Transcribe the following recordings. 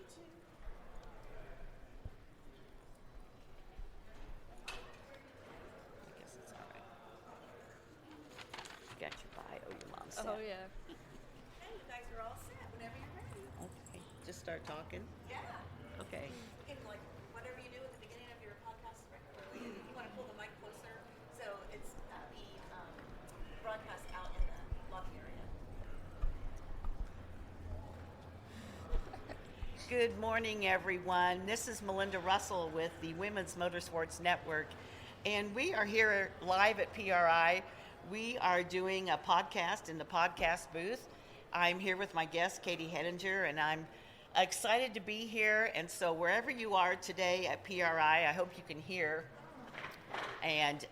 you too. I guess it's all right. You got your bio, your mom said. Oh, yeah. Okay, you guys are all set whenever you're ready. Okay, just start talking. Yeah. Okay. You can, like, whatever you do at the beginning of your podcast regularly, if you want to pull the mic closer so it's be broadcast out in the lobby area. Good morning, everyone. This is Melinda Russell with the Women's Motorsports Network, and we are here live at PRI. We are doing a podcast in the podcast booth. I'm here with my guest, Katie Hettinger, and I'm excited to be here. And so wherever you are today at PRI, I hope you can hear and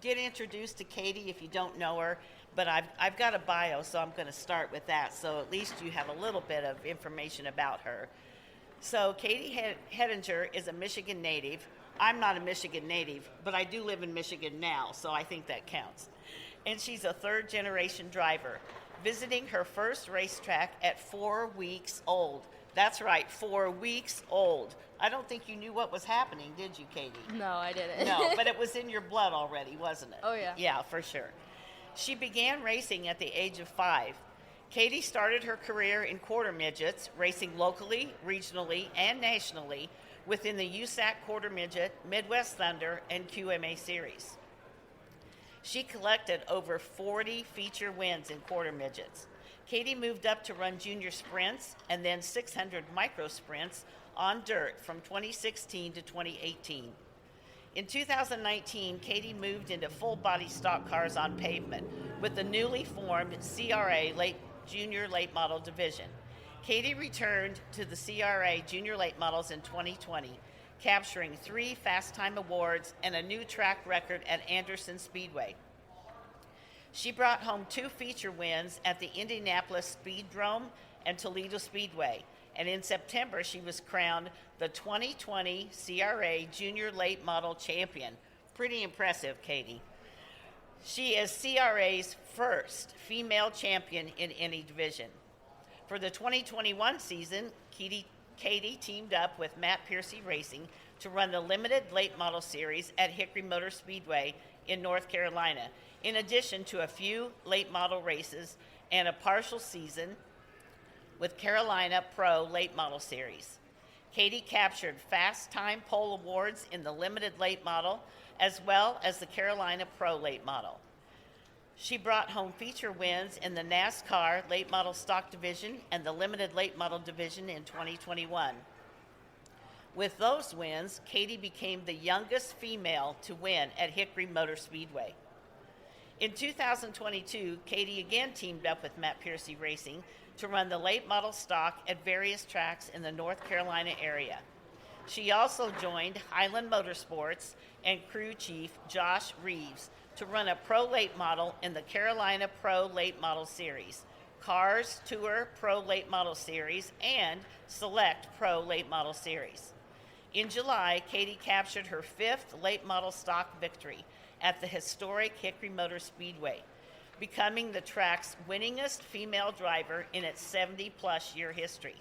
get introduced to Katie if you don't know her. But I've got a bio, so I'm going to start with that, so at least you have a little bit of information about her. So Katie Hettinger is a Michigan native. I'm not a Michigan native, but I do live in Michigan now, so I think that counts. And she's a third-generation driver, visiting her first racetrack at 4 weeks old. That's right, 4 weeks old. I don't think you knew what was happening, did you, Katie? No, I didn't. No, but it was in your blood already, wasn't it? Oh, yeah. Yeah, for sure. She began racing at the age of 5. Katie started her career in quarter midgets, racing locally, regionally, and nationally within the USAC Quarter Midget, Midwest Thunder, and QMA series. She collected over 40 feature wins in quarter midgets. Katie moved up to run junior sprints and then 600 micro sprints on dirt from 2016 to 2018. In 2019, Katie moved into full-body stock cars on pavement with the newly formed CRA Junior Late Model Division. Katie returned to the CRA Junior Late Models in 2020, capturing 3 Fast Time Awards and a new track record at Anderson Speedway. She brought home 2 feature wins at the Indianapolis Speedrome and Toledo Speedway. And in September, she was crowned the 2020 CRA Junior Late Model Champion. Pretty impressive, Katie. She is CRA's first female champion in any division. For the 2021 season, Katie teamed up with Matt Piercy Racing to run the limited late model series at Hickory Motor Speedway in North Carolina, in addition to a few late model races and a partial season with Carolina Pro Late Model Series. Katie captured Fast Time Pole Awards in the limited late model, as well as the Carolina Pro Late Model. She brought home feature wins in the NASCAR Late Model Stock Division and the Limited Late Model Division in 2021. With those wins, Katie became the youngest female to win at Hickory Motor Speedway. In 2022, Katie again teamed up with Matt Piercy Racing to run the late model stock at various tracks in the North Carolina area. She also joined Highland Motorsports and crew chief Josh Reeves to run a pro late model in the Carolina Pro Late Model Series, Cars Tour Pro Late Model Series, and Select Pro Late Model Series. In July, Katie captured her 5th late model stock victory at the historic Hickory Motor Speedway, becoming the track's winningest female driver in its 70-plus year history.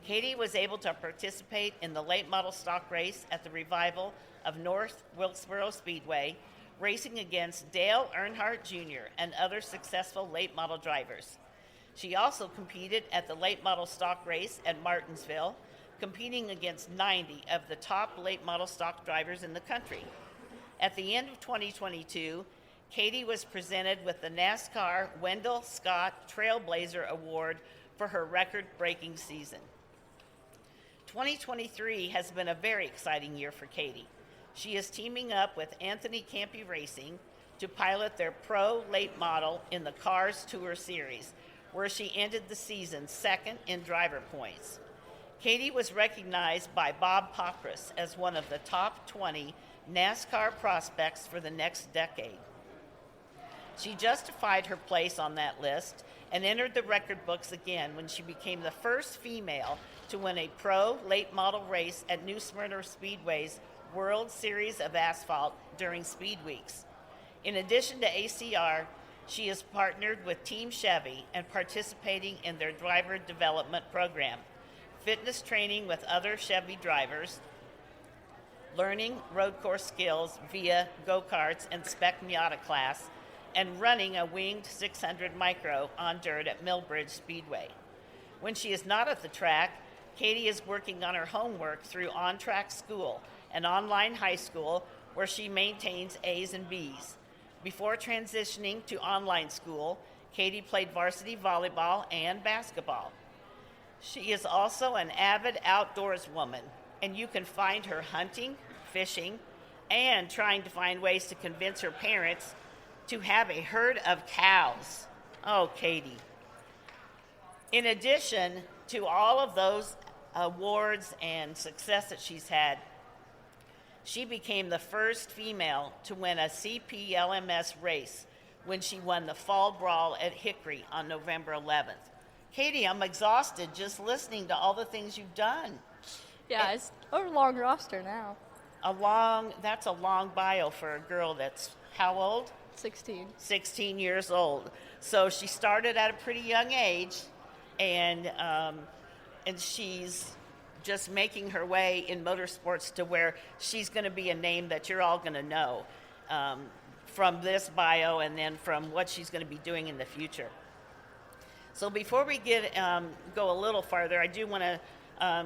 Katie was able to participate in the late model stock race at the revival of North Wilkesboro Speedway, racing against Dale Earnhardt Jr. and other successful late model drivers. She also competed at the late model stock race at Martinsville, competing against 90 of the top late model stock drivers in the country. At the end of 2022, Katie was presented with the NASCAR Wendell Scott Trailblazer Award for her record-breaking season. 2023 has been a very exciting year for Katie. She is teaming up with Anthony Campy Racing to pilot their pro late model in the Cars Tour Series, where she ended the season second in driver points. Katie was recognized by Bob Pockrass as one of the top 20 NASCAR prospects for the next decade. She justified her place on that list and entered the record books again when she became the first female to win a pro late model race at New Smyrna Speedway's World Series of Asphalt during Speed Weeks. In addition to ACR, she is partnered with Team Chevy and participating in their driver development program. fitness training with other Chevy drivers, learning road course skills via go-karts and spec Miata class, and running a winged 600 micro on dirt at Millbridge Speedway. When she is not at the track, Katie is working on her homework through On Track School, an online high school where she maintains A's and B's. Before transitioning to online school, Katie played varsity volleyball and basketball. She is also an avid outdoors woman, and you can find her hunting, fishing, and trying to find ways to convince her parents to have a herd of cows. Oh, Katie. In addition to all of those awards and success that she's had, she became the first female to win a CPLMS race when she won the Fall Brawl at Hickory on November 11th. Katie, I'm exhausted just listening to all the things you've done. Yeah, it's a long roster now. That's a long bio for a girl that's how old? 16. 16 years old. So she started at a pretty young age, and she's just making her way in motorsports to where she's going to be a name that you're all going to know from this bio and then from what she's going to be doing in the future. So before we go a little farther, I do want to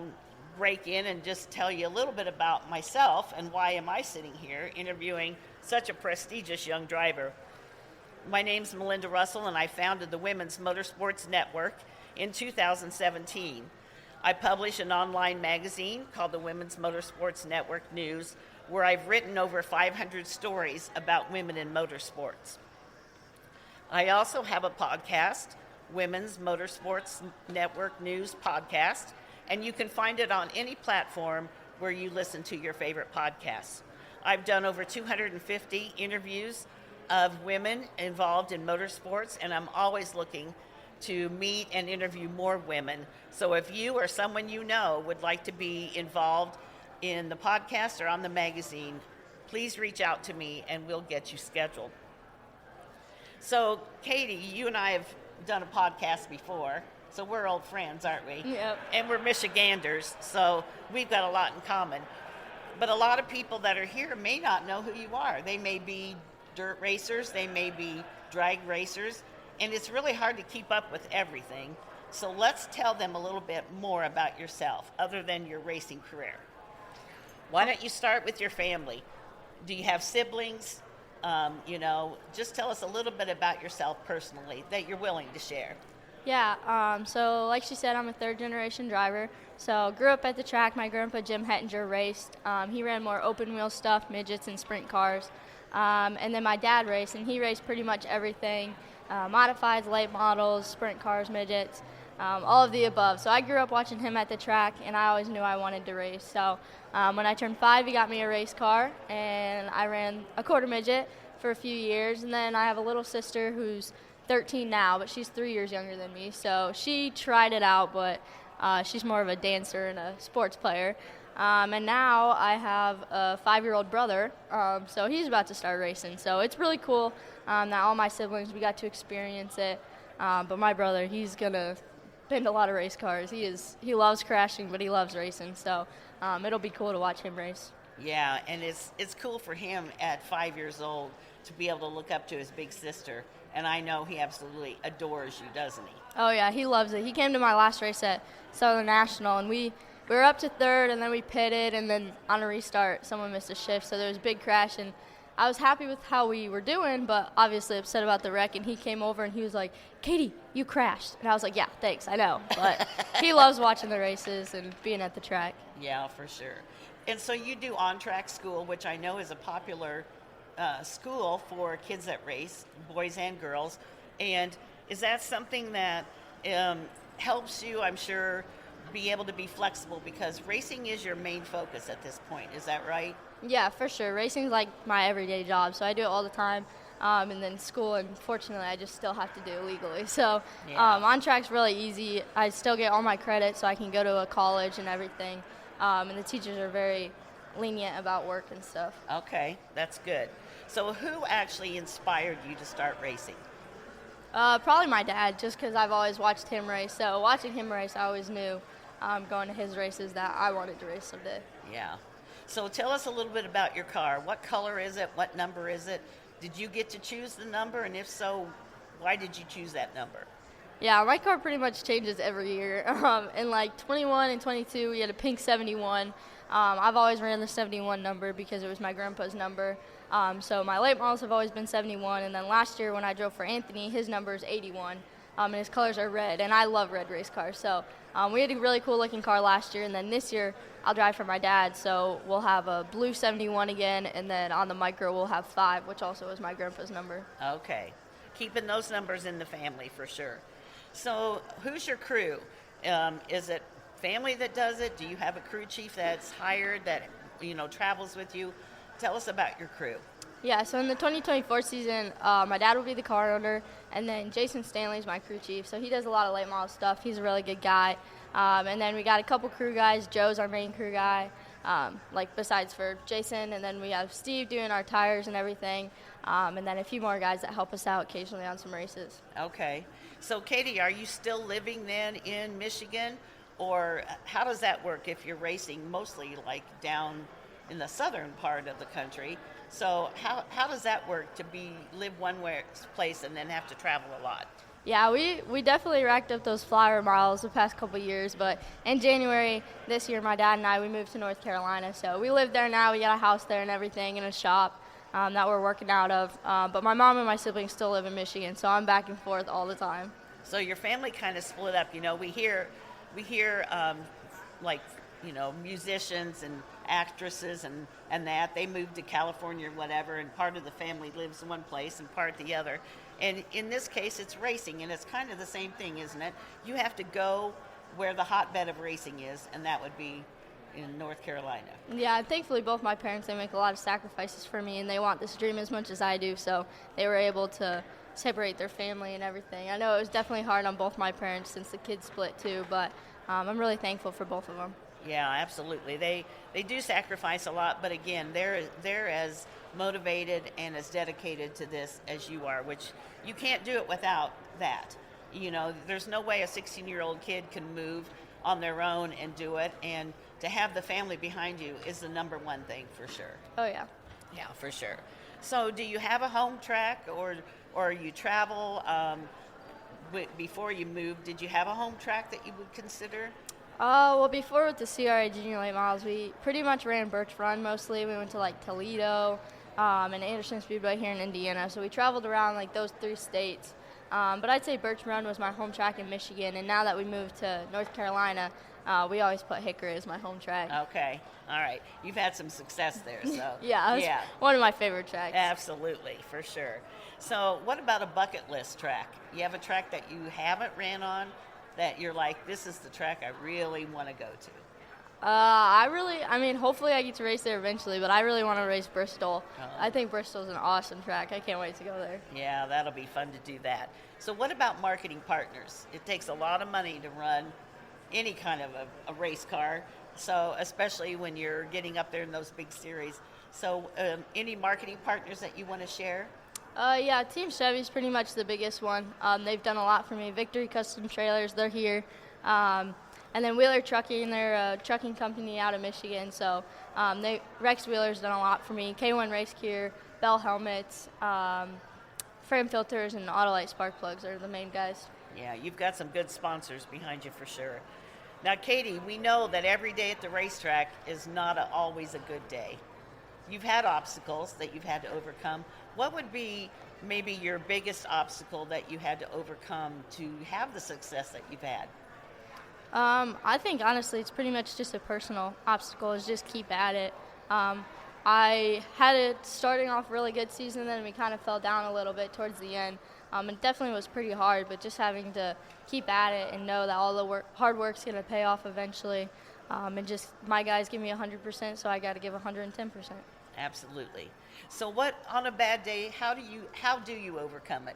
break in and just tell you a little bit about myself and why am I sitting here interviewing such a prestigious young driver. My name's Melinda Russell, and I founded the Women's Motorsports Network in 2017. I publish an online magazine called the Women's Motorsports Network News, where I've written over 500 stories about women in motorsports. I also have a podcast, Women's Motorsports Network News Podcast, and you can find it on any platform where you listen to your favorite podcasts. I've done over 250 interviews of women involved in motorsports, and I'm always looking to meet and interview more women. So if you or someone you know would like to be involved in the podcast or on the magazine, please reach out to me and we'll get you scheduled. So Katie, you and I have done a podcast before, so we're old friends, aren't we? Yep. And we're Michiganders, so we've got a lot in common. But a lot of people that are here may not know who you are. They may be dirt racers, they may be drag racers, and it's really hard to keep up with everything. So let's tell them a little bit more about yourself, other than your racing career. Why don't you start with your family? Do you have siblings? Just tell us a little bit about yourself personally that you're willing to share. Yeah, so like she said, I'm a third-generation driver. So grew up at the track. My grandpa, Jim Hettinger, raced. He ran more open-wheel stuff, midgets and sprint cars. And then my dad raced, and he raced pretty much everything, modifieds, late models, sprint cars, midgets, all of the above. So I grew up watching him at the track, and I always knew I wanted to race. So when I turned 5, he got me a race car, and I ran a quarter midget for a few years. And then I have a little sister who's 13 now, but she's 3 years younger than me. So she tried it out, but she's more of a dancer and a sports player. And now I have a 5-year-old brother, so he's about to start racing. So it's really cool that all my siblings, we got to experience it. But my brother, he's going to bend a lot of race cars. He loves crashing, but he loves racing. So it'll be cool to watch him race. Yeah, and it's cool for him at 5 years old to be able to look up to his big sister. And I know he absolutely adores you, doesn't he? Oh, yeah, he loves it. He came to my last race at Southern National, and we were up to third, and then we pitted, and then on a restart, someone missed a shift, so there was a big crash. And I was happy with how we were doing, but obviously upset about the wreck. And he came over, and he was like, "Katie, you crashed." And I was like, "Yeah, thanks, I know." But he loves watching the races and being at the track. Yeah, for sure. And so you do on-track school, which I know is a popular school for kids that race, boys and girls. And is that something that helps you, I'm sure, be able to be flexible, because racing is your main focus at this point? Is that right? Yeah, for sure. Racing's like my everyday job, so I do it all the time. And then school, unfortunately, I just still have to do legally. So on track's really easy. I still get all my credits, so I can go to a college and everything. And the teachers are very lenient about work and stuff. Okay, that's good. So who actually inspired you to start racing? Probably my dad, just because I've always watched him race. So watching him race, I always knew going to his races that I wanted to race someday. Yeah. So tell us a little bit about your car. What color is it? What number is it? Did you get to choose the number? And if so, why did you choose that number? Yeah, my car pretty much changes every year. In like 21 and 22, we had a pink 71. I've always ran the 71 number because it was my grandpa's number. So my late models have always been 71. And then last year when I drove for Anthony, his number is 81. And his colors are red. And I love red race cars. So we had a really cool looking car last year. And then this year I'll drive for my dad. So we'll have a blue 71 again. And then on the micro we'll have 5, which also is my grandpa's number. Okay. Keeping those numbers in the family for sure. So who's your crew? Is it family that does it? Do you have a crew chief that's hired that, travels with you? Tell us about your crew. Yeah, so in the 2024 season, my dad will be the car owner, and then Jason Stanley's my crew chief. So he does a lot of late model stuff. He's a really good guy. And then we got a couple crew guys. Joe's our main crew guy, besides for Jason. And then we have Steve doing our tires and everything. And then a few more guys that help us out occasionally on some races. Okay. So, Katie, are you still living then in Michigan? Or how does that work if you're racing mostly like down in the southern part of the country? So how does that work to live one place and then have to travel a lot? Yeah, we definitely racked up those flyer miles the past couple years, but in January this year, my dad and I, we moved to North Carolina. So we live there now. We got a house there and everything and a shop that we're working out of. But my mom and my siblings still live in Michigan, so I'm back and forth all the time. So your family kind of split up. We hear musicians and actresses and that they moved to California or whatever, and part of the family lives in one place and part the other. And in this case, it's racing, and it's kind of the same thing, isn't it? You have to go where the hotbed of racing is, and that would be in North Carolina. Yeah, thankfully both my parents, they make a lot of sacrifices for me, and they want this dream as much as I do, so they were able to separate their family and everything. I know it was definitely hard on both my parents since the kids split too, but I'm really thankful for both of them. Yeah, absolutely. They do sacrifice a lot, but again, they're as motivated and as dedicated to this as you are, which you can't do it without that. There's no way a 16-year-old kid can move on their own and do it, and to have the family behind you is the number one thing for sure. Oh, yeah. Yeah, for sure. So do you have a home track or you travel before you moved? Did you have a home track that you would consider? Well, before with the CRA Junior Late Models, we pretty much ran Birch Run mostly. We went to Toledo and Anderson Speedway here in Indiana. So we traveled around those 3 states. But I'd say Birch Run was my home track in Michigan. And now that we moved to North Carolina, we always put Hickory as my home track. Okay. All right. You've had some success there. So yeah, one of my favorite tracks. Absolutely, for sure. So what about a bucket list track? You have a track that you haven't ran on that you're like, this is the track I really want to go to? Hopefully I get to race there eventually, but I really want to race Bristol. I think Bristol's an awesome track. I can't wait to go there. Yeah, that'll be fun to do that. So what about marketing partners? It takes a lot of money to run any kind of a race car, so especially when you're getting up there in those big series. So any marketing partners that you want to share? Yeah, Team Chevy's pretty much the biggest one. They've done a lot for me. Victory Custom Trailers, they're here. And then Wheeler Trucking, they're a trucking company out of Michigan. So Rex Wheeler's done a lot for me. K1 Race Gear, Bell Helmets, Frame Filters, and Autolite Spark Plugs are the main guys. Yeah, you've got some good sponsors behind you for sure. Now, Katie, we know that every day at the racetrack is not always a good day. You've had obstacles that you've had to overcome. What would be maybe your biggest obstacle that you had to overcome to have the success that you've had? I think, honestly, it's pretty much just a personal obstacle, is just keep at it. I had it starting off really good season, then we kind of fell down a little bit towards the end. It definitely was pretty hard, but just having to keep at it and know that all the hard work's going to pay off eventually. And just my guys give me 100%, so I got to give 110%. Absolutely. So what, on a bad day, how do you overcome it?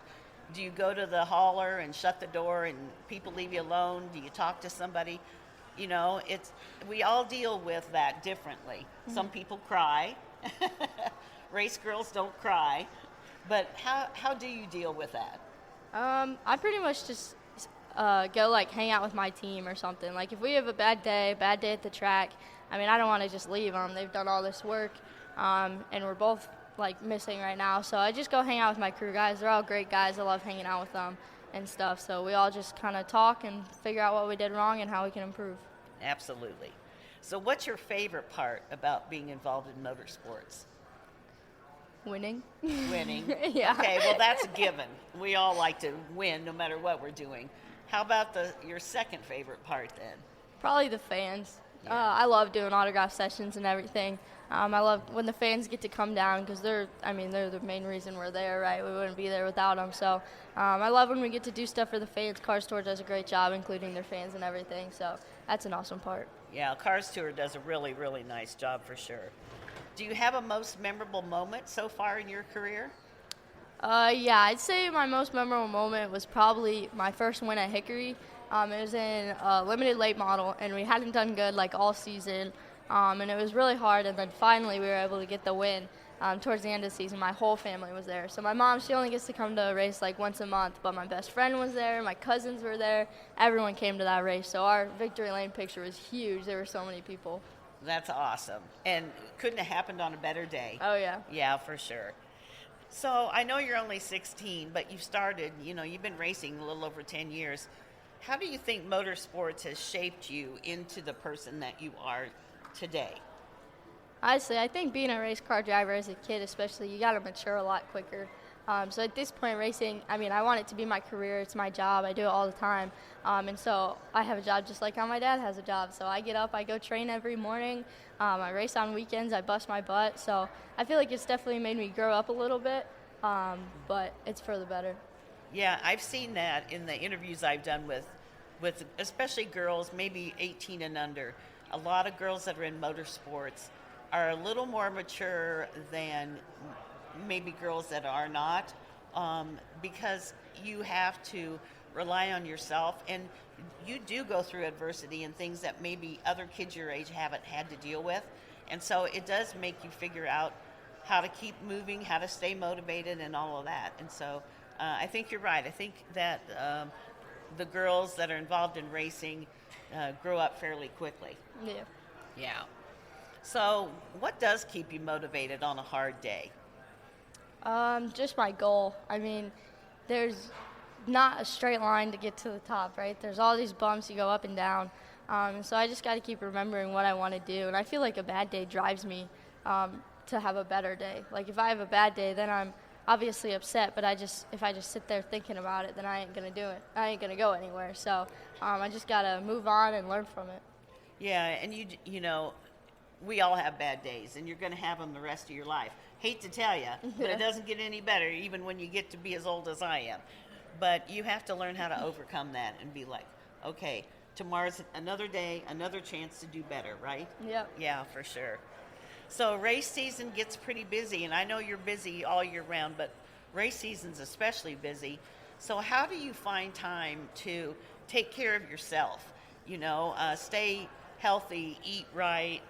Do you go to the hauler and shut the door and people leave you alone? Do you talk to somebody? We all deal with that differently. Mm-hmm. Some people cry. Race girls don't cry. But how do you deal with that? I pretty much just go like hang out with my team or something. Like if we have a bad day at the track, I mean, I don't want to just leave them. They've done all this work, and we're both like missing right now. So I just go hang out with my crew guys. They're all great guys. I love hanging out with them and stuff. So we all just kind of talk and figure out what we did wrong and how we can improve. Absolutely. So what's your favorite part about being involved in motorsports? Winning. Winning. Yeah. Okay, well, that's a given. We all like to win no matter what we're doing. How about your second favorite part then? Probably the fans. Yeah. I love doing autograph sessions and everything. I love when the fans get to come down because they're the main reason we're there, right? We wouldn't be there without them. So I love when we get to do stuff for the fans. Cars Tour does a great job, including their fans and everything. So that's an awesome part. Yeah, Cars Tour does a really, really nice job for sure. Do you have a most memorable moment so far in your career? Yeah, I'd say my most memorable moment was probably my first win at Hickory. It was in a limited late model, and we hadn't done good like all season, and it was really hard. And then finally, we were able to get the win towards the end of the season. My whole family was there. So my mom, she only gets to come to a race like once a month, but my best friend was there, my cousins were there, everyone came to that race. So our victory lane picture was huge. There were so many people. That's awesome. And couldn't have happened on a better day. Oh yeah. Yeah, for sure. So I know you're only 16, but you've started, you've been racing a little over 10 years. How do you think motorsports has shaped you into the person that you are today? Honestly, I think being a race car driver as a kid especially, you got to mature a lot quicker. So at this point, racing, I want it to be my career. It's my job. I do it all the time. And so I have a job just like how my dad has a job. So I get up, I go train every morning. I race on weekends. I bust my butt. So I feel like it's definitely made me grow up a little bit, but it's for the better. Yeah, I've seen that in the interviews I've done with especially girls, maybe 18 and under. A lot of girls that are in motorsports are a little more mature than maybe girls that are not, because you have to rely on yourself, and you do go through adversity and things that maybe other kids your age haven't had to deal with, and so it does make you figure out how to keep moving, how to stay motivated, and all of that. And so I think you're right. I think that the girls that are involved in racing grow up fairly quickly. Yeah. Yeah. So what does keep you motivated on a hard day? Just my goal. There's not a straight line to get to the top, right? There's all these bumps you go up and down. And so I just got to keep remembering what I want to do. And I feel like a bad day drives me to have a better day. Like if I have a bad day, then I'm obviously upset, but if I just sit there thinking about it, then I ain't going to do it. I ain't going to go anywhere. So I just got to move on and learn from it. Yeah, and we all have bad days, and you're going to have them the rest of your life. Hate to tell you, but it doesn't get any better even when you get to be as old as I am. But you have to learn how to overcome that and be like, okay, tomorrow's another day, another chance to do better, right? Yep. Yeah, for sure. So race season gets pretty busy, and I know you're busy all year round, but race season's especially busy. So how do you find time to take care of yourself? Stay healthy, eat right,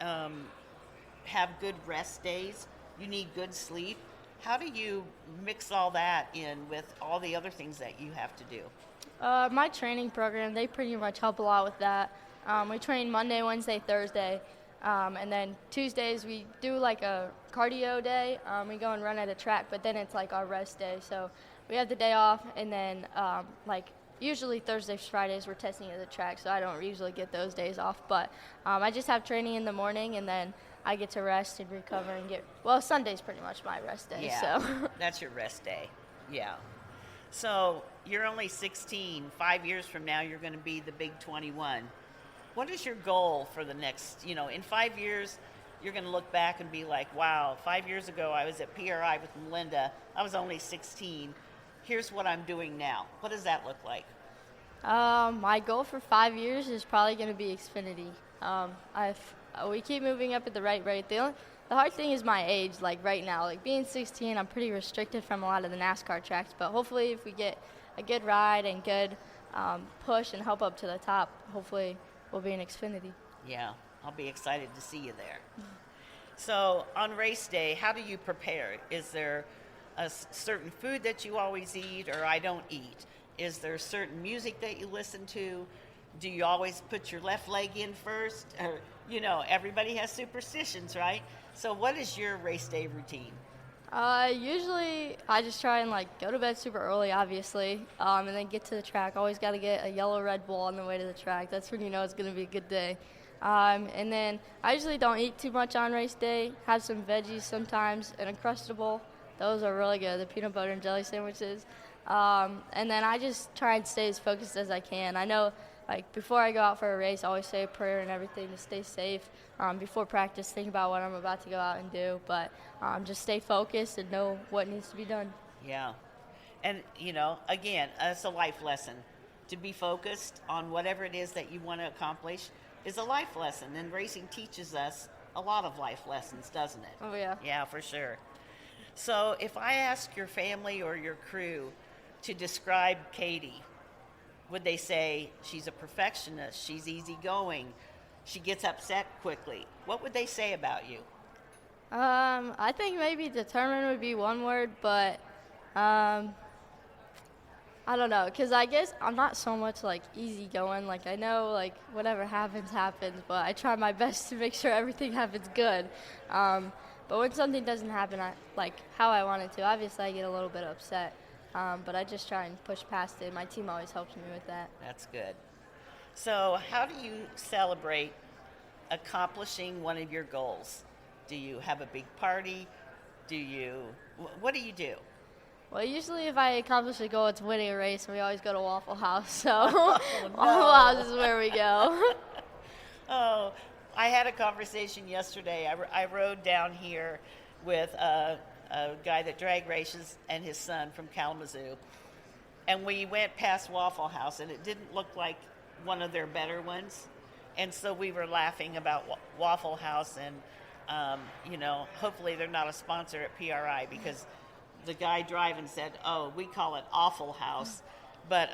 have good rest days. You need good sleep. How do you mix all that in with all the other things that you have to do? My training program, they pretty much help a lot with that. We train Monday, Wednesday, Thursday, and then Tuesdays we do like a cardio day. We go and run at a track, but then it's like our rest day. So we have the day off, and then usually Thursdays, Fridays we're testing at the track, so I don't usually get those days off. But I just have training in the morning, and then I get to rest and recover and Sunday's pretty much my rest day. Yeah, so. That's your rest day. Yeah. So you're only 16. 5 years from now, you're going to be the big 21. What is your goal for the next, in 5 years, you're going to look back and be like, wow, 5 years ago I was at PRI with Melinda. I was only 16. Here's what I'm doing now. What does that look like? My goal for 5 years is probably going to be Xfinity. We keep moving up at the right rate. The hard thing is my age, like right now. Like being 16, I'm pretty restricted from a lot of the NASCAR tracks. But hopefully if we get a good ride and good push and help up to the top, hopefully we'll be in Xfinity. Yeah, I'll be excited to see you there. So on race day, how do you prepare? Is there a certain food that you always eat or I don't eat? Is there certain music that you listen to? Do you always put your left leg in first? Or, everybody has superstitions, right? So what is your race day routine? Usually I just try and go to bed super early, obviously, and then get to the track. Always got to get a yellow Red Bull on the way to the track. That's when you know it's going to be a good day. And then I usually don't eat too much on race day. Have some veggies sometimes, an Uncrustable. Those are really good, the peanut butter and jelly sandwiches. And then I just try and stay as focused as I can. I know, before I go out for a race, I always say a prayer and everything to stay safe. Before practice, think about what I'm about to go out and do. But just stay focused and know what needs to be done. Yeah. And, again, it's a life lesson. To be focused on whatever it is that you want to accomplish is a life lesson. And racing teaches us a lot of life lessons, doesn't it? Oh, yeah. Yeah, for sure. So if I ask your family or your crew to describe Katie, would they say she's a perfectionist, she's easygoing, she gets upset quickly? What would they say about you? I think maybe determined would be one word, but I don't know, because I guess I'm not so much easygoing. I know whatever happens, but I try my best to make sure everything happens good. But when something doesn't happen how I want it to, obviously I get a little bit upset. But I just try and push past it. My team always helps me with that. That's good. So how do you celebrate accomplishing one of your goals? Do you have a big party? What do you do? Well, usually if I accomplish a goal, it's winning a race, and we always go to Waffle House. So no. Waffle House is where we go. Oh, I had a conversation yesterday. I rode down here with a guy that drag races and his son from Kalamazoo. And we went past Waffle House, and it didn't look like one of their better ones. And so we were laughing about Waffle House, and, hopefully they're not a sponsor at PRI, because the guy driving said, oh, we call it Awful House. But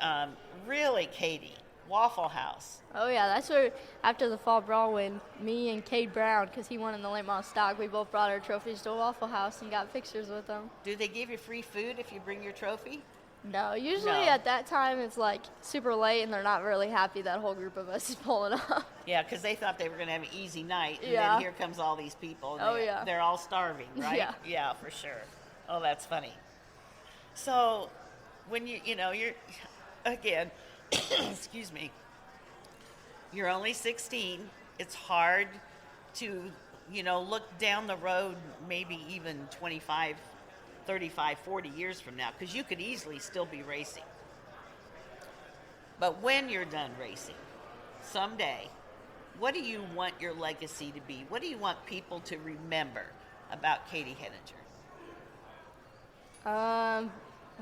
really, Katie, Waffle House. Oh, yeah, that's where, after the fall brawl win, me and Cade Brown, because he won in the late model stock, we both brought our trophies to Waffle House and got pictures with them. Do they give you free food if you bring your trophy? No, usually at that time it's super late, and they're not really happy that whole group of us is pulling up. Yeah, because they thought they were going to have an easy night, and Yeah. then here comes all these people. And they're all starving, right? Yeah. Yeah, for sure. Oh, that's funny. So when you're, again, excuse me, you're only 16. It's hard to, look down the road maybe even 25, 35, 40 years from now, because you could easily still be racing. But when you're done racing, someday, what do you want your legacy to be? What do you want people to remember about Katie Hettinger?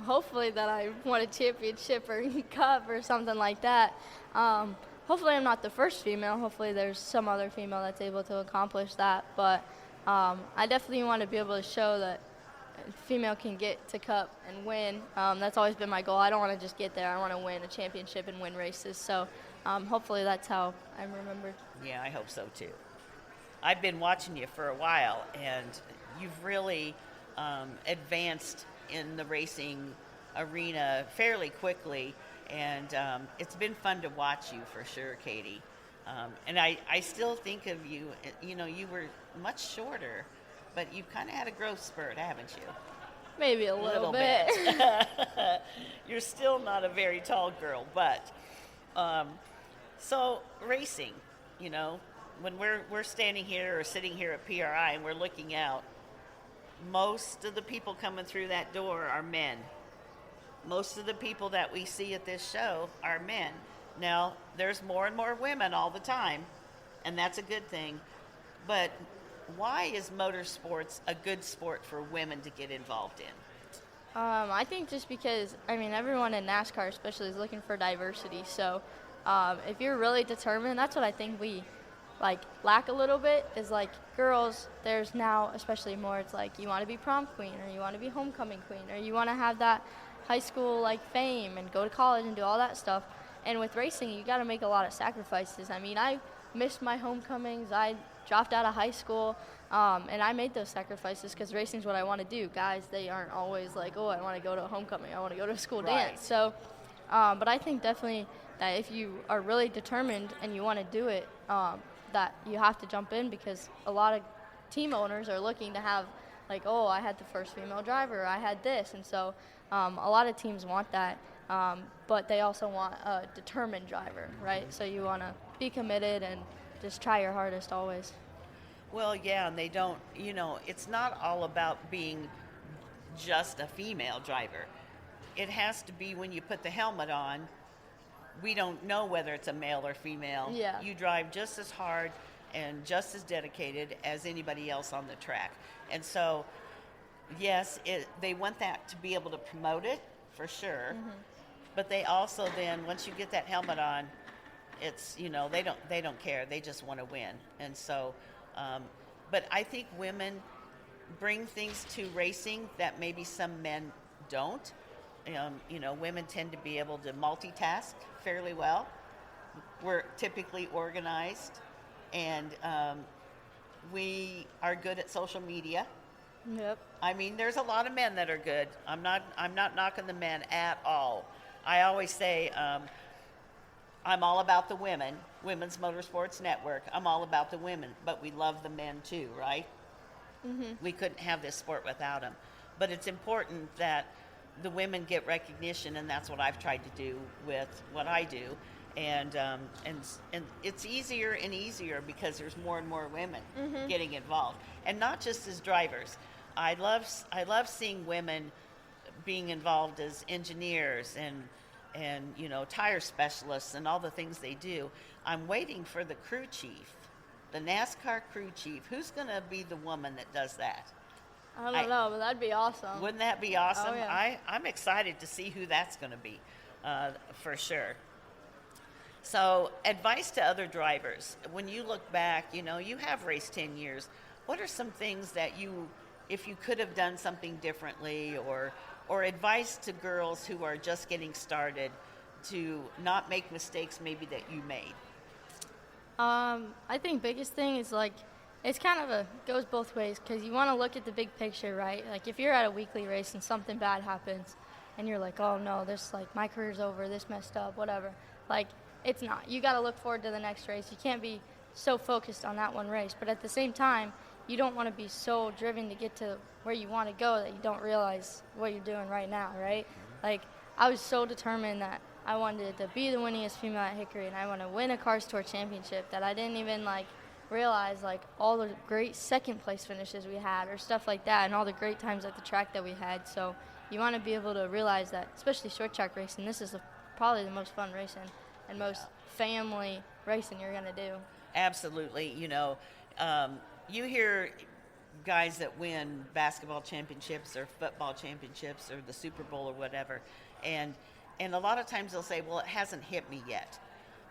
Hopefully that I won a championship or cup or something like that. Hopefully I'm not the first female. Hopefully there's some other female that's able to accomplish that. But I definitely want to be able to show that a female can get to cup and win. That's always been my goal. I don't want to just get there. I want to win a championship and win races. So hopefully that's how I'm remembered. Yeah, I hope so too. I've been watching you for a while, and you've really advanced in the racing arena fairly quickly, and it's been fun to watch you for sure, Katie. And I still think of you, you were much shorter, but you've kind of had a growth spurt, haven't you? Maybe a little bit. You're still not a very tall girl, but so racing, when we're standing here or sitting here at PRI and we're looking out, most of the people coming through that door are men. Most of the people that we see at this show are men. Now, there's more and more women all the time, and that's a good thing. But why is motorsports a good sport for women to get involved in? I think just because, everyone in NASCAR especially is looking for diversity. So if you're really determined, that's what I think we lack a little bit is girls, there's now especially more, it's you want to be prom queen, or you want to be homecoming queen, or you want to have that high school fame and go to college and do all that stuff. And with racing, you got to make a lot of sacrifices. I missed my homecomings. I dropped out of high school, and I made those sacrifices because racing's what I want to do. Guys, they aren't always oh, I want to go to a homecoming, I want to go to a school Right. dance. So But I think definitely that if you are really determined and you want to do it, that you have to jump in, because a lot of team owners are looking to have, like, oh, I had the first female driver, I had this. And so a lot of teams want that, but they also want a determined driver, right? So you want to be committed and just try your hardest always. Well, yeah, and they don't, it's not all about being just a female driver. It has to be when you put the helmet on, we don't know whether it's a male or female. Yeah. You drive just as hard and just as dedicated as anybody else on the track. And so, yes, they want that to be able to promote it, for sure. Mm-hmm. But they also then, once you get that helmet on, it's, they don't care. They just want to win. And so, but I think women bring things to racing that maybe some men don't. Women tend to be able to multitask fairly well. We're typically organized, and we are good at social media. Yep. I mean, there's a lot of men that are good. I'm not knocking the men at all. I always say I'm all about the women, Women's Motorsports Network. I'm all about the women, but we love the men too, right? Mm-hmm. We couldn't have this sport without them. But it's important that the women get recognition, and that's what I've tried to do with what I do. And it's easier and easier because there's more and more women mm-hmm. getting involved, and not just as drivers. I love seeing women being involved as engineers and tire specialists and all the things they do. I'm waiting for the crew chief, the NASCAR crew chief. Who's going to be the woman that does that? I don't know, but that'd be awesome. Wouldn't that be awesome? Oh, yeah. I'm excited to see who that's going to be, for sure. So, advice to other drivers. When you look back, you have raced 10 years. What are some things that if you could have done something differently, or advice to girls who are just getting started to not make mistakes maybe that you made? I think biggest thing is, like, it's kind of goes both ways, because you want to look at the big picture, right? Like, if you're at a weekly race and something bad happens and you're like, oh no, this, like, my career's over, this messed up, whatever. Like, it's not. You got to look forward to the next race. You can't be so focused on that one race. But at the same time, you don't want to be so driven to get to where you want to go that you don't realize what you're doing right now, right? Like, I was so determined that I wanted to be the winningest female at Hickory, and I want to win a Cars Tour championship, that I didn't even, like, realize, like, all the great second place finishes we had or stuff like that, and all the great times at the track that we had. So you want to be able to realize that, especially short track racing, this is probably the most fun racing and most family racing you're going to do. Absolutely. You hear guys that win basketball championships or football championships or the Super Bowl or whatever, and a lot of times they'll say, well, it hasn't hit me yet.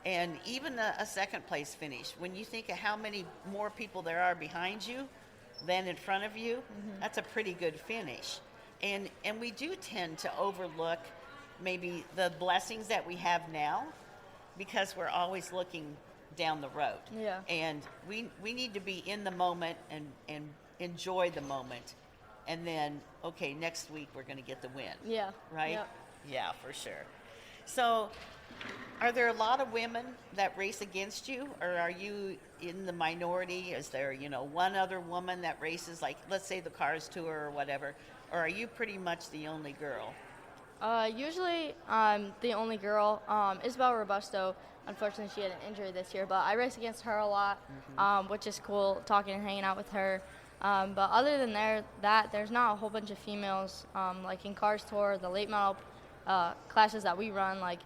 And even a second place finish, when you think of how many more people there are behind you than in front of you, mm-hmm. that's a pretty good finish. And we do tend to overlook maybe the blessings that we have now, because we're always looking down the road. Yeah. And we need to be in the moment and enjoy the moment. And then, okay, next week we're going to get the win. Yeah. Right? Yep. Yeah, for sure. So, are there a lot of women that race against you, or are you in the minority? Is there, one other woman that races, like, let's say the Cars Tour or whatever, or are you pretty much the only girl? Usually I'm the only girl. Isabel Robusto, unfortunately, she had an injury this year, but I race against her a lot, mm-hmm. Which is cool, talking and hanging out with her. But other than that, there's not a whole bunch of females, like in Cars Tour, the late model classes that we run, like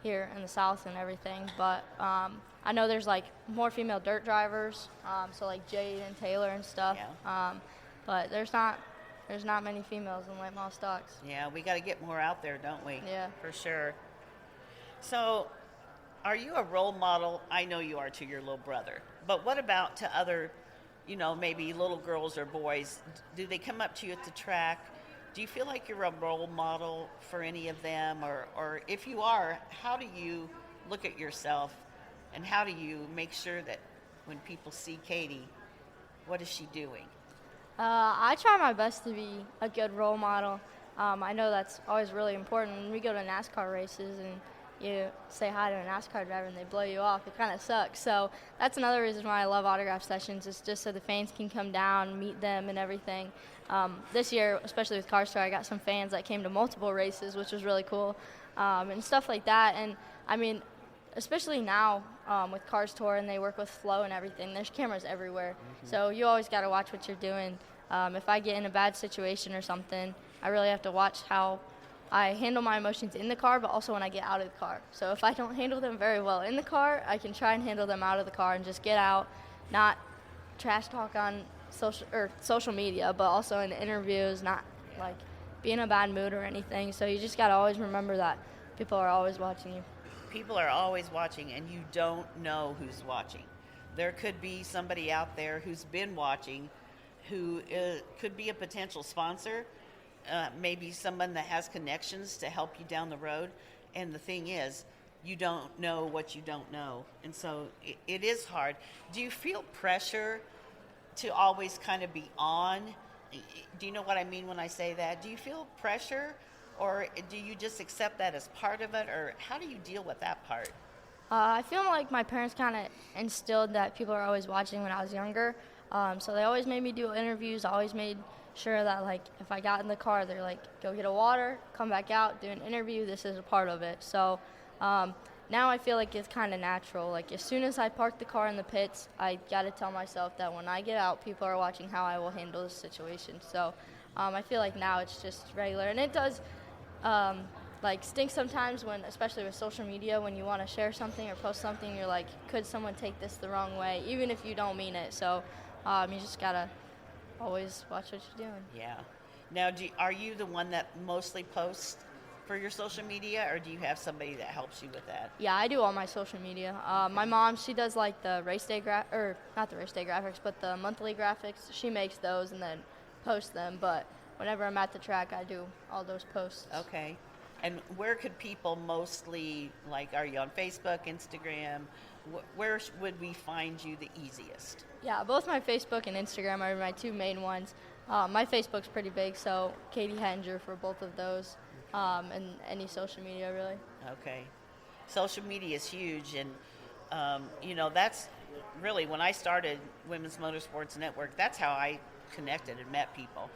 here in the South and everything. But I know there's, like, more female dirt drivers, so like Jade and Taylor and stuff. Yeah. But there's not many females in late model stocks. Yeah, we got to get more out there, don't we? Yeah. For sure. So, are you a role model? I know you are to your little brother. But what about to other, maybe little girls or boys? Do they come up to you at the track? Do you feel like you're a role model for any of them? Or if you are, how do you look at yourself, and how do you make sure that when people see Katie, what is she doing? I try my best to be a good role model. I know that's always really important. When we go to NASCAR races and you say hi to a NASCAR driver and they blow you off, it kind of sucks. So that's another reason why I love autograph sessions, is just so the fans can come down, meet them and everything. This year, especially with Car Store, I got some fans that came to multiple races, which was really cool, and stuff like that. And I mean, especially now with Cars Tour and they work with Flow and everything, there's cameras everywhere. So you always got to watch what you're doing. If I get in a bad situation or something, I really have to watch how I handle my emotions in the car, but also when I get out of the car. So if I don't handle them very well in the car, I can try and handle them out of the car and just get out, not trash talk on social media, but also in interviews, not like be in a bad mood or anything. So you just got to always remember that people are always watching you. People are always watching, and you don't know who's watching. There could be somebody out there who's been watching, who could be a potential sponsor, maybe someone that has connections to help you down the road. And the thing is, you don't know what you don't know. And so it is hard. Do you feel pressure to always kind of be on? Do you know what I mean when I say that? Do you feel pressure, or do you just accept that as part of it, or how do you deal with that part? I feel like my parents kind of instilled that people are always watching when I was younger. So they always made me do interviews, always made sure that, like, if I got in the car, they're like, go get a water, come back out, do an interview, this is a part of it. So now I feel like it's kind of natural. Like, as soon as I park the car in the pits, I got to tell myself that when I get out, people are watching how I will handle the situation. So I feel like now it's just regular. And it does, like, stink sometimes when, especially with social media, when you want to share something or post something, you're like, could someone take this the wrong way, even if you don't mean it. So you just got to always watch what you're doing. Yeah. Now, are you the one that mostly posts for your social media, or do you have somebody that helps you with that? Yeah, I do all my social media. My mom, she does like the race day not the race day graphics, but the monthly graphics. She makes those and then posts them. But whenever I'm at the track, I do all those posts. Okay. And where could people mostly, like, are you on Facebook, Instagram? Where would we find you the easiest? Yeah, both my Facebook and Instagram are my two main ones. My Facebook's pretty big, so Katie Hettinger for both of those, and any social media, really. Okay. Social media is huge, and, that's really, when I started Women's Motorsports Network, that's how I connected and met people.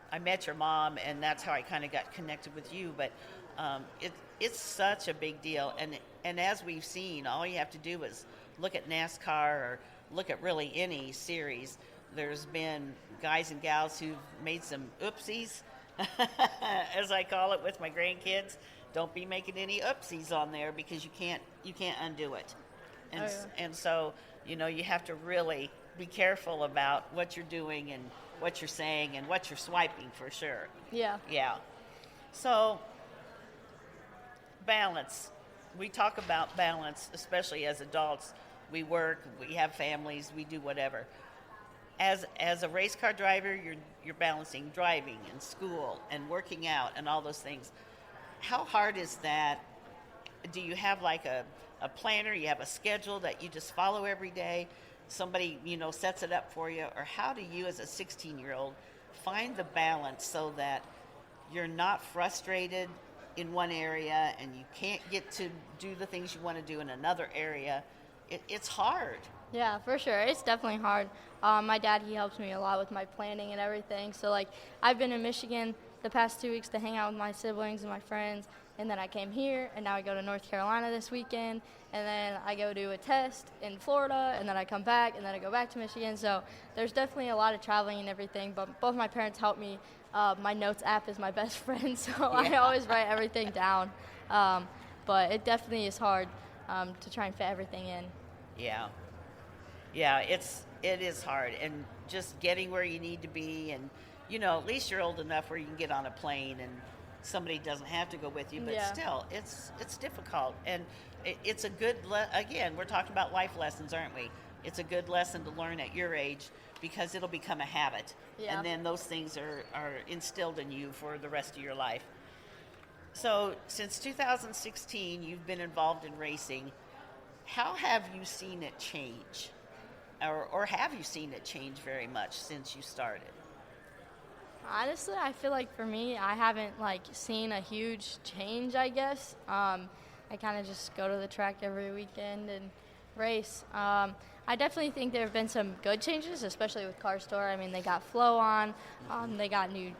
I met your mom, and that's how I kind of got connected with you, but it's such a big deal, and as we've seen, all you have to do is look at NASCAR or look at really any series. There's been guys and gals who've made some oopsies, as I call it with my grandkids. Don't be making any oopsies on there, because you can't undo it. And so, you have to really be careful about what you're doing and what you're saying and what you're swiping, for sure. Yeah. Yeah. So, balance. We talk about balance, especially as adults. We work, we have families, we do whatever. As a race car driver, you're balancing driving and school and working out and all those things. How hard is that? Do you have like a planner? You have a schedule that you just follow every day? Somebody, sets it up for you? Or how do you, as a 16-year-old, find the balance so that you're not frustrated in one area and you can't get to do the things you want to do in another area? It's hard. Yeah, for sure. It's definitely hard. My dad, he helps me a lot with my planning and everything. So, like, I've been in Michigan the past 2 weeks to hang out with my siblings and my friends, and then I came here, and now I go to North Carolina this weekend, and then I go do a test in Florida, and then I come back, and then I go back to Michigan. So there's definitely a lot of traveling and everything, but both my parents help me. My notes app is my best friend, so I always write everything down. But it definitely is hard to try and fit everything in. Yeah, it is hard, and just getting where you need to be, and at least you're old enough where you can get on a plane and somebody doesn't have to go with you, but still, it's difficult, and it's a good again, we're talking about life lessons, aren't we? It's a good lesson to learn at your age, because it'll become a habit, and then those things are instilled in you for the rest of your life. So since 2016, you've been involved in racing. How have you seen it change? Or have you seen it change very much since you started? Honestly, I feel like for me, I haven't like seen a huge change, I guess. I kind of just go to the track every weekend and race. I definitely think there have been some good changes, especially with Car Store. I mean, they got Flow on, they got new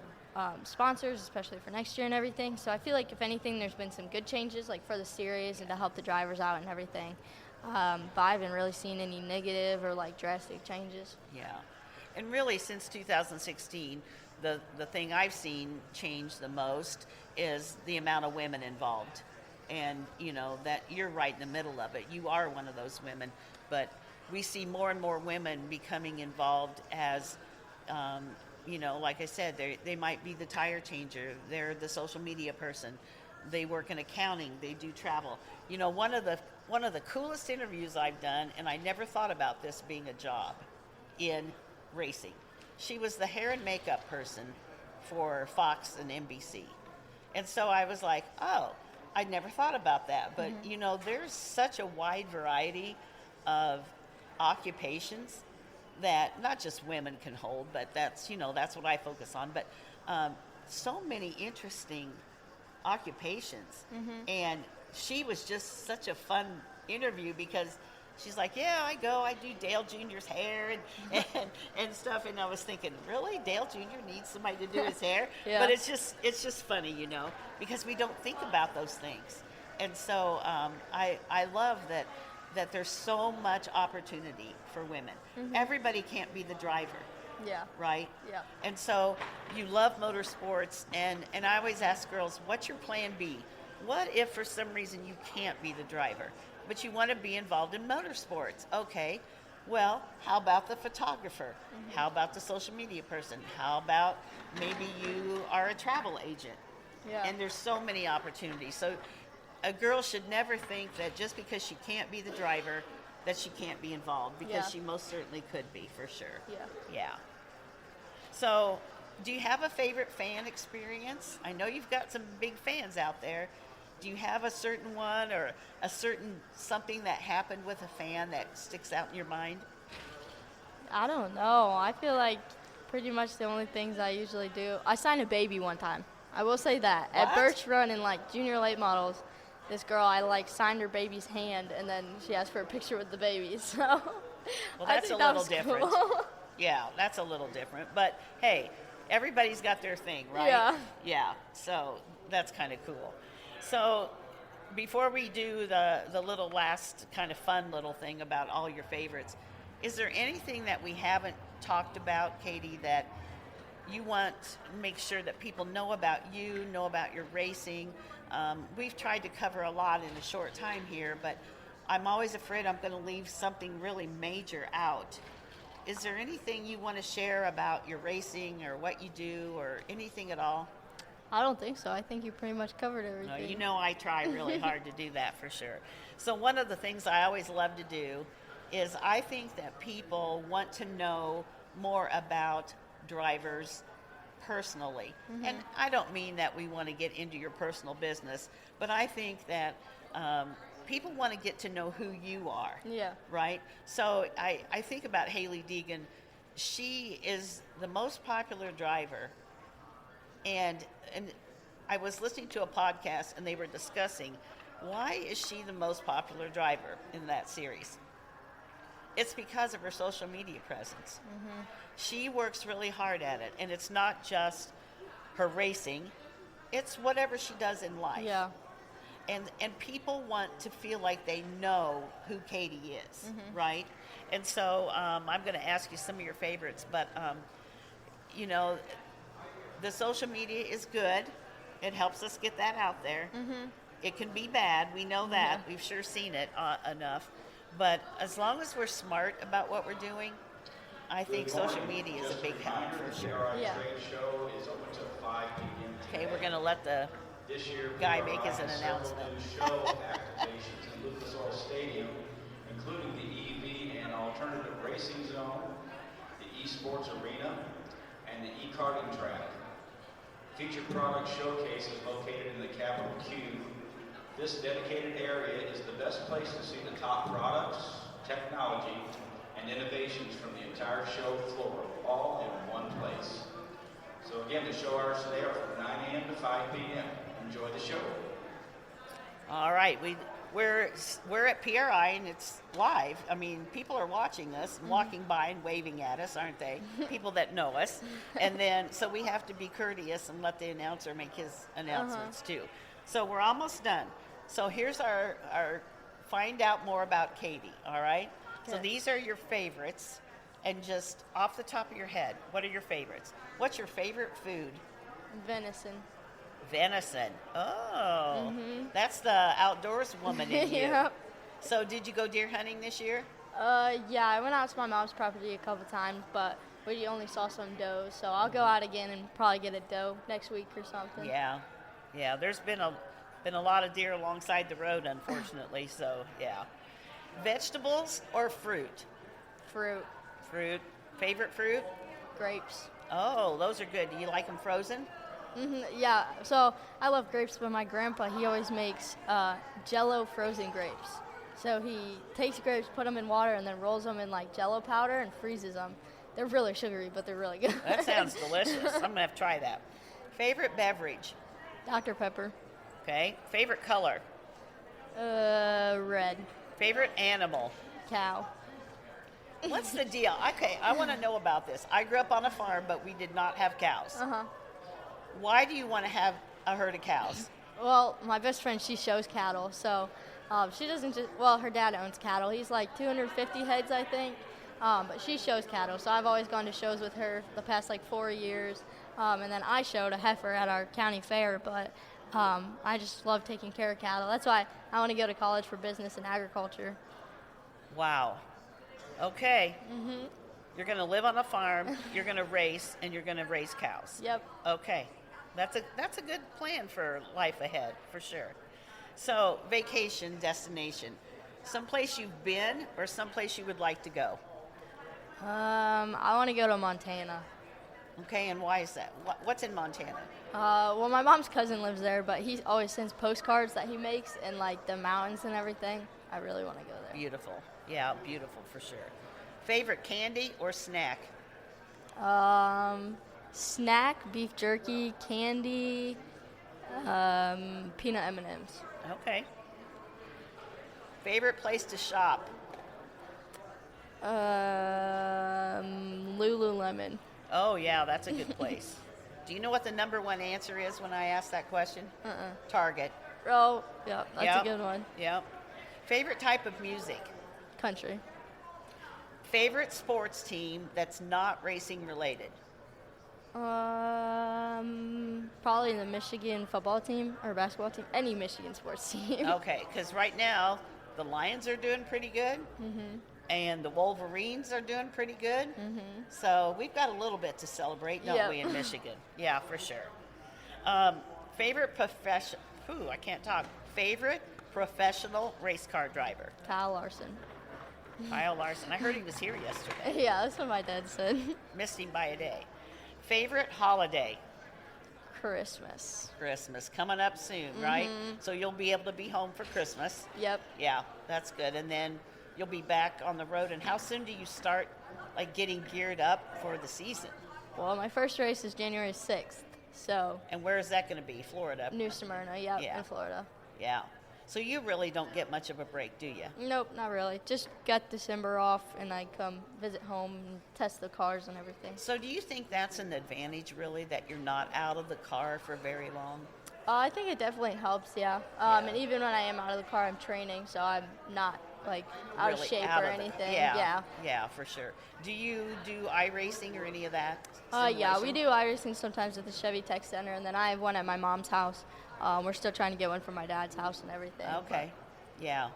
sponsors, especially for next year and everything. So I feel like if anything, there's been some good changes, like for the series and to help the drivers out and everything. But I haven't really seen any negative or like drastic changes. Yeah. And really, since 2016, the thing I've seen change the most is the amount of women involved. And, you know, that you're right in the middle of it. You are one of those women. But we see more and more women becoming involved as, you know, like I said, they might be the tire changer. They're the social media person. They work in accounting. They do travel. You know, one of the coolest interviews I've done, and I never thought about this being a job in racing. She was the hair and makeup person for Fox and NBC. And so I was like, oh, I'd never thought about that. But, you know, there's such a wide variety of occupations that not just women can hold, but that's, you know, that's what I focus on. But so many interesting occupations. And she was just such a fun interview because she's like, yeah, I do Dale Jr.'s hair and stuff. And I was thinking, really? Dale Jr. needs somebody to do his hair? Yeah. But it's just funny, you know, because we don't think about those things. And so I love that there's so much opportunity for women. Everybody can't be the driver. Yeah. Right? Yeah. And so you love motorsports, and I always ask girls, what's your plan B? What if for some reason you can't be the driver, but you want to be involved in motorsports? Okay, well, how about the photographer? How about the social media person? How about maybe you are a travel agent? Yeah. And there's so many opportunities. So a girl should never think that just because she can't be the driver that she can't be involved, because Yeah. she most certainly could be, for sure. Yeah. Yeah. So, do you have a favorite fan experience? I know you've got some big fans out there. Do you have a certain one or a certain something that happened with a fan that sticks out in your mind? I don't know. I feel like pretty much the only things I usually do. I signed a baby one time. I will say that. What? At Birch Run in like junior late models, this girl, I like signed her baby's hand and then she asked for a picture with the baby. So Well, I that's think a that little was different. cool. Yeah, that's a little different. But hey, everybody's got their thing, right? Yeah. Yeah. So that's kind of cool. So before we do the little last kind of fun little thing about all your favorites, is there anything that we haven't talked about, Katie, that you want to make sure that people know about you, know about your racing? We've tried to cover a lot in a short time here, but I'm always afraid I'm going to leave something really major out. Is there anything you want to share about your racing or what you do or anything at all? I don't think so. I think you pretty much covered everything. No, you know I try really hard to do that for sure. So one of the things I always love to do is I think that people want to know more about drivers personally. And I don't mean that we want to get into your personal business, but I think that people want to get to know who you are. Yeah. Right? So I think about Haley Deegan. She is the most popular driver. And I was listening to a podcast and they were discussing, why is she the most popular driver in that series? It's because of her social media presence. She works really hard at it, and it's not just her racing, it's whatever she does in life. Yeah. And people want to feel like they know who Katie is, right? And so I'm going to ask you some of your favorites, but you know, the social media is good. It helps us get that out there. It can be bad. We know that. We've sure seen it enough. But as long as we're smart about what we're doing, I think social media is a big help for sure. Yeah. Trade show is open till 5 p.m. Okay, we're going to let the This year, guy PRI make his has announcement. several new show activations in Lucas Oil Stadium, including the EV and alternative racing zone, the esports arena, and the e-karting track. Featured product showcase is located in the Capitol Cube. This dedicated area is the best place to see the top products, technology, and innovations from the entire show floor, all in one place. So again, the show hours today are from 9 a.m. to 5 p.m. Enjoy the show. All right, we're at PRI and it's live. I mean, people are watching us, and walking by and waving at us, aren't they? People that know us. And then, so we have to be courteous and let the announcer make his announcements too. So we're almost done. So here's our find out more about Katie, all right? So Okay. these are your favorites, and just off the top of your head, what are your favorites? What's your favorite food? Venison. Venison. Oh, that's the outdoors woman in you. Yep. So did you go deer hunting this year? Yeah, I went out to my mom's property a couple times, but we only saw some does. So I'll go out again and probably get a doe next week or something. Yeah. There's been a lot of deer alongside the road, unfortunately. So yeah. Vegetables or fruit? Fruit. Fruit. Favorite fruit? Grapes. Oh, those are good. Do you like them frozen? Yeah, so I love grapes, but my grandpa, he always makes Jell-O frozen grapes. So he takes grapes, put them in water, and then rolls them in like Jell-O powder and freezes them. They're really sugary, but they're really good. That sounds delicious. I'm gonna have to try that. Favorite beverage? Dr. Pepper. Okay. Favorite color? Red. Favorite animal? Cow. What's the deal? Okay, I want to know about this. I grew up on a farm, but we did not have cows. Why do you want to have a herd of cows? Well, my best friend, she shows cattle, so she doesn't just, well, her dad owns cattle. He's like 250 heads, I think, but she shows cattle, so I've always gone to shows with her the past like 4 years, and then I showed a heifer at our county fair, but I just love taking care of cattle. That's why I want to go to college for business and agriculture. Wow. Okay. You're going to live on a farm, you're going to race, and you're going to raise cows. Yep. Okay. That's a good plan for life ahead, for sure. So, vacation destination. Someplace you've been or someplace you would like to go? I want to go to Montana. Okay, and why is that? What's in Montana? Well, my mom's cousin lives there, but he always sends postcards that he makes in like the mountains and everything. I really want to go there. Beautiful. Yeah, beautiful for sure. Favorite candy or snack? Snack, beef jerky, candy, peanut M&Ms. Okay. Favorite place to shop? Lululemon. Oh, yeah, that's a good place. Do you know what the number one answer is when I ask that question? Target. Oh, yeah, that's Yep. a good one. Yep. Favorite type of music? Country. Favorite sports team that's not racing related? Probably the Michigan football team or basketball team. Any Michigan sports team. Okay, because right now the Lions are doing pretty good, and the Wolverines are doing pretty good. So we've got a little bit to celebrate, don't Yep. we, in Michigan? Yeah, for sure. Favorite Favorite professional race car driver? Kyle Larson. Kyle Larson. I heard he was here yesterday. Yeah, that's what my dad said. Missed him by a day. Favorite holiday? Christmas. Christmas. Coming up soon, right? So you'll be able to be home for Christmas. Yep. Yeah, that's good. And then you'll be back on the road. And how soon do you start like getting geared up for the season? Well, my first race is January 6th. So, And where is that going to be? Florida? New Smyrna, yep, Yeah. in Florida. Yeah. So you really don't get much of a break, do you? Nope, not really. Just got December off, and I come visit home and test the cars and everything. So do you think that's an advantage, really, that you're not out of the car for very long? I think it definitely helps, yeah. And even when I am out of the car, I'm training, so I'm not like out of Really shape out or of the- anything. Yeah, for sure. Do you do iRacing or any of that? Yeah, we simulation? do iRacing sometimes at the Chevy Tech Center, and then I have one at my mom's house. We're still trying to get one from my dad's house and everything. Okay, yeah.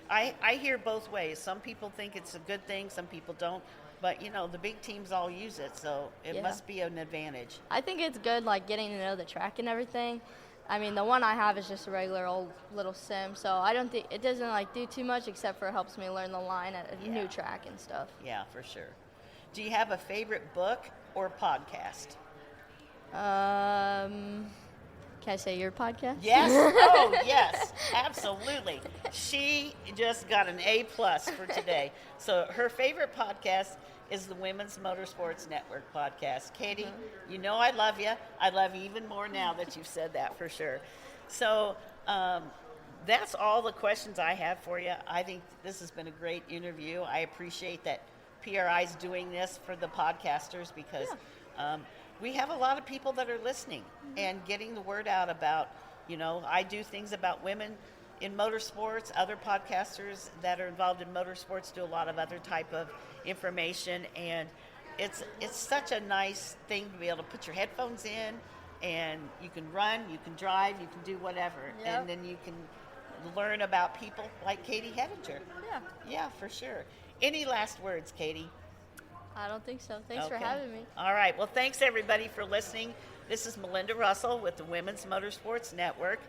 I hear both ways. Some people think it's a good thing, some people don't. But, you know, the big teams all use it, so it Yeah. must be an advantage. I think it's good, like, getting to know the track and everything. I mean, the one I have is just a regular old little sim, so I don't think it doesn't, like, do too much except for it helps me learn the line at a new track and stuff. Yeah, for sure. Do you have a favorite book or podcast? Can I say your podcast? Yes. Oh, yes. Absolutely. She just got an A+ for today. So her favorite podcast is the Women's Motorsports Network podcast. Katie, you know I love you. I love you even more now that you've said that for sure. So that's all the questions I have for you. I think this has been a great interview. I appreciate that PRI is doing this for the podcasters because we have a lot of people that are listening and getting the word out about, I do things about women in motorsports. Other podcasters that are involved in motorsports do a lot of other type of information, and it's such a nice thing to be able to put your headphones in and you can run, you can drive, you can do whatever, and then you can learn about people like Katie Hettinger. Yeah, for sure. Any last words, Katie? I don't think so. Thanks for Okay. having me. All right. Well, thanks everybody for listening. This is Melinda Russell with the Women's Motorsports Network.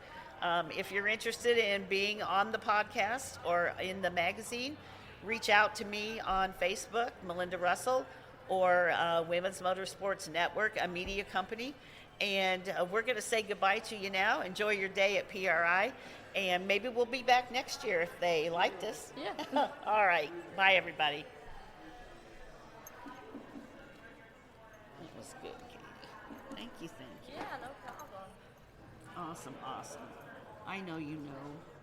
If you're interested in being on the podcast or in the magazine, reach out to me on Facebook, Melinda Russell, or Women's Motorsports Network, a media company. And we're going to say goodbye to you now. Enjoy your day at PRI. And maybe we'll be back next year if they liked us. Yeah. All right. Bye, everybody. That was good, Katie. Thank you. Yeah, no problem. Awesome. I know you know.